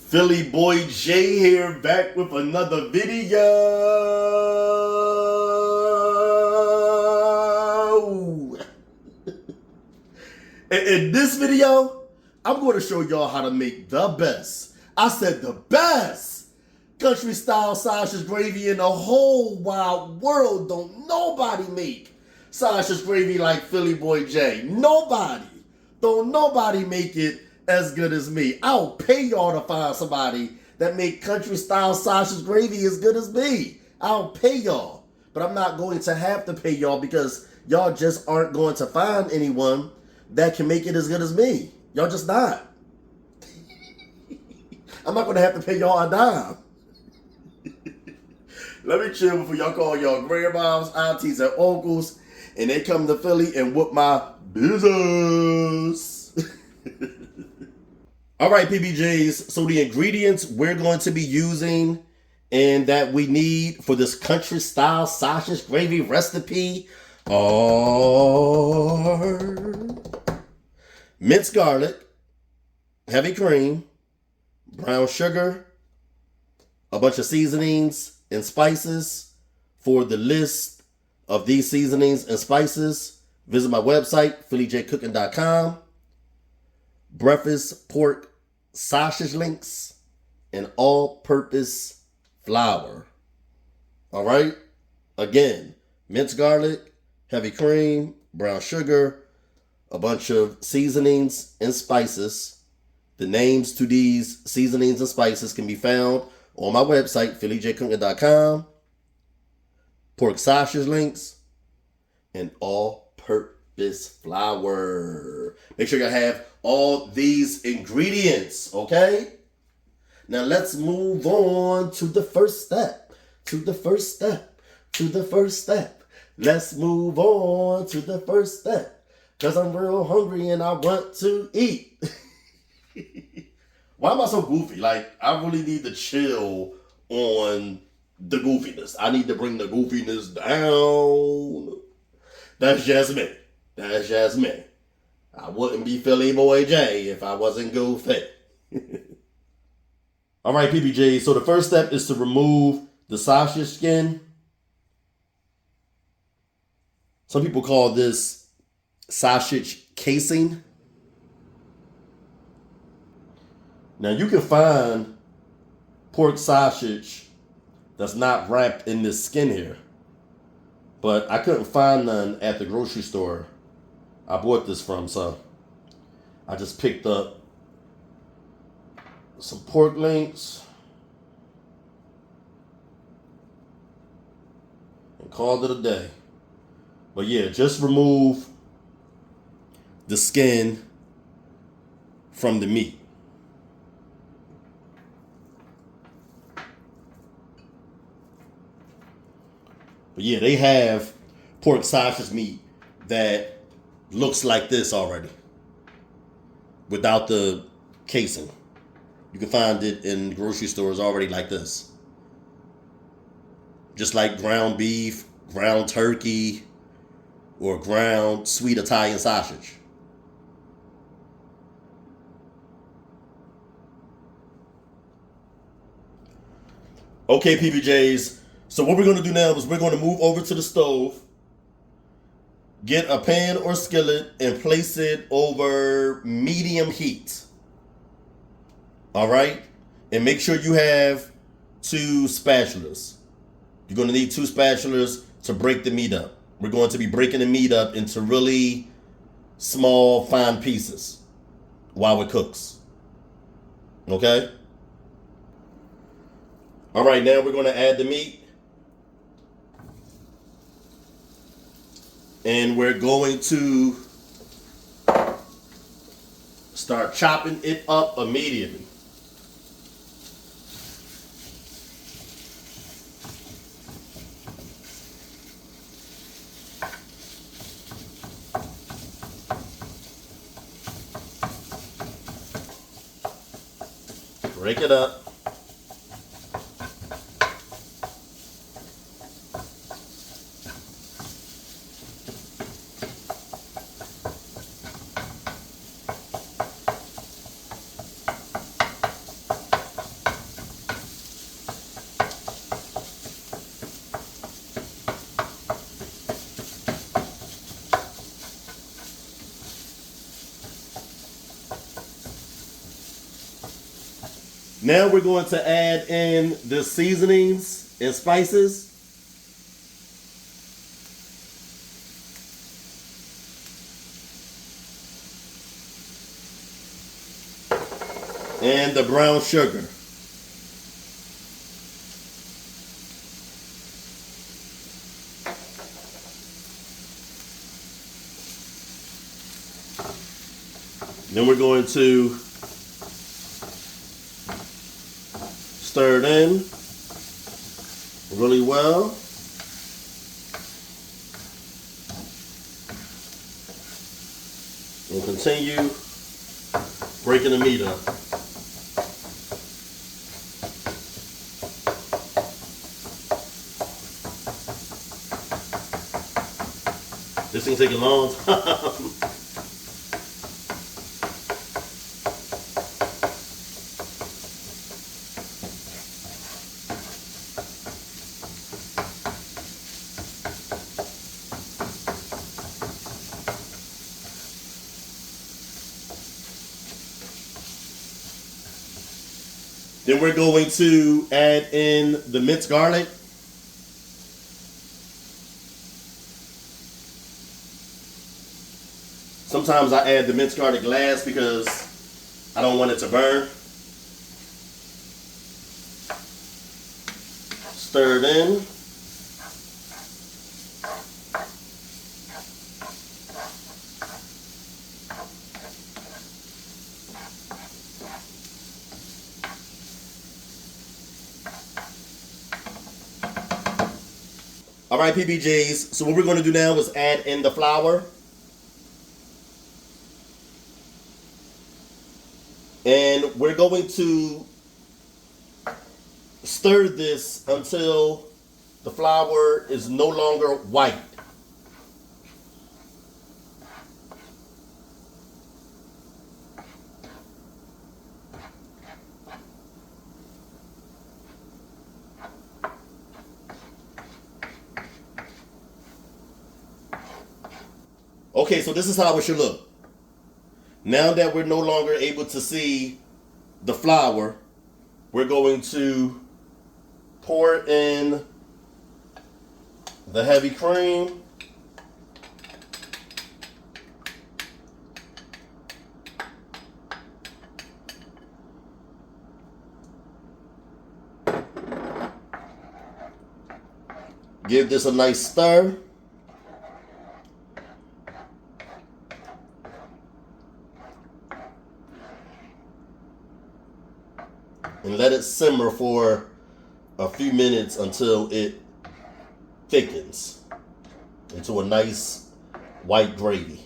Philly Boy J here, back with another video. In this video, I'm going to show y'all how to make the best, I said the best, country style sausage gravy in the whole wide world. Don't nobody make sausage gravy like Philly Boy J. Nobody. Don't nobody make it as good as me. I'll pay y'all to find somebody that make country style sausage gravy as good as me. I'll pay y'all. But I'm not going to have to pay y'all because y'all just aren't going to find anyone that can make it as good as me. Y'all just not. I'm not going to have to pay y'all a dime. Let me chill before y'all call y'all grandmas, aunties, and uncles, and they come to Philly and whoop my business. All right, PBJs. So the ingredients we're going to be using and that we need for this country style sausage gravy recipe are minced garlic, heavy cream, brown sugar, a bunch of seasonings and spices. For the list of these seasonings and spices, visit my website, PhillyJCooking.com. Breakfast pork sausage links and all-purpose flour. All right? Again, minced garlic, heavy cream, brown sugar, a bunch of seasonings and spices. The names to these seasonings and spices can be found on my website, PhillyJCooking.com. Pork sausage links and all-purpose flour. Make sure you have all these ingredients, okay? Now let's move on to the first step. Let's move on to the first step. Because I'm real hungry and I want to eat. Why am I so goofy? Like, I really need to chill on the goofiness. I need to bring the goofiness down. That's just me. I wouldn't be Philly Boy J if I wasn't goofy. All right, PBJ. So the first step is to remove the sausage skin. Some people call this sausage casing. Now you can find pork sausage that's not wrapped in this skin here, but I couldn't find none at the grocery store I bought this from, so I just picked up some pork links and called it a day. But yeah, just remove the skin from the meat. But yeah, they have pork sausage meat that looks like this already, without the casing. You can find it in grocery stores already like this. Just like ground beef, ground turkey, or ground sweet Italian sausage. Okay, PBJs. So what we're going to do now is we're going to move over to the stove, get a pan or skillet, and place it over medium heat. All right? And make sure you have 2 spatulas. You're going to need 2 spatulas to break the meat up. We're going to be breaking the meat up into really small, fine pieces while it cooks. Okay? All right, now we're going to add the meat. And we're going to start chopping it up immediately. Break it up. Now we're going to add in the seasonings and spices. And the brown sugar. Then we're going to stir it in really well. And continue breaking the meat up. This thing take a long time. Then we're going to add in the minced garlic. Sometimes I add the minced garlic last because I don't want it to burn. Stir it in. All right, PBJs. So what we're going to do now is add in the flour. And we're going to stir this until the flour is no longer white. Okay, so this is how it should look. Now that we're no longer able to see the flour, we're going to pour in the heavy cream. Give this a nice stir. And let it simmer for a few minutes until it thickens into a nice white gravy.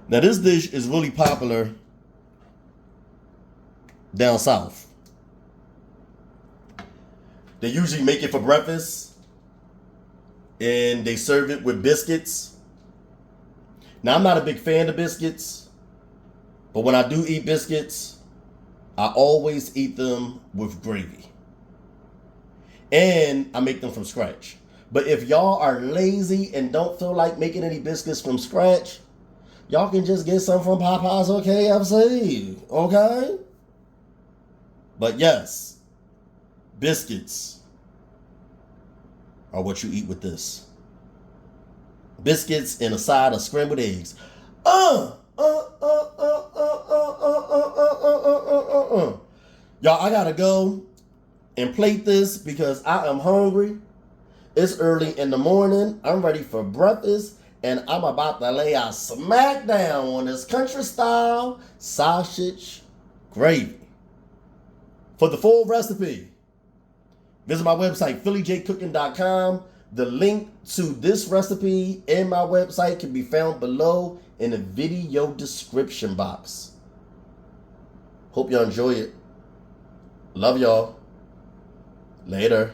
Now this dish is really popular down south. They usually make it for breakfast and they serve it with biscuits. Now I'm not a big fan of biscuits, but when I do eat biscuits, I always eat them with gravy. And I make them from scratch. But if y'all are lazy and don't feel like making any biscuits from scratch, y'all can just get some from Popeyes or KFC, okay? But yes, biscuits are what you eat with this. Biscuits and a side of scrambled eggs. Y'all, I gotta go and plate this because I am hungry. It's early in the morning. I'm ready for breakfast. And I'm about to lay a smack down on this country style sausage gravy. For the full recipe, visit my website, PhillyJCooking.com. The link to this recipe and my website can be found below in the video description box. Hope y'all enjoy it. Love y'all. Later.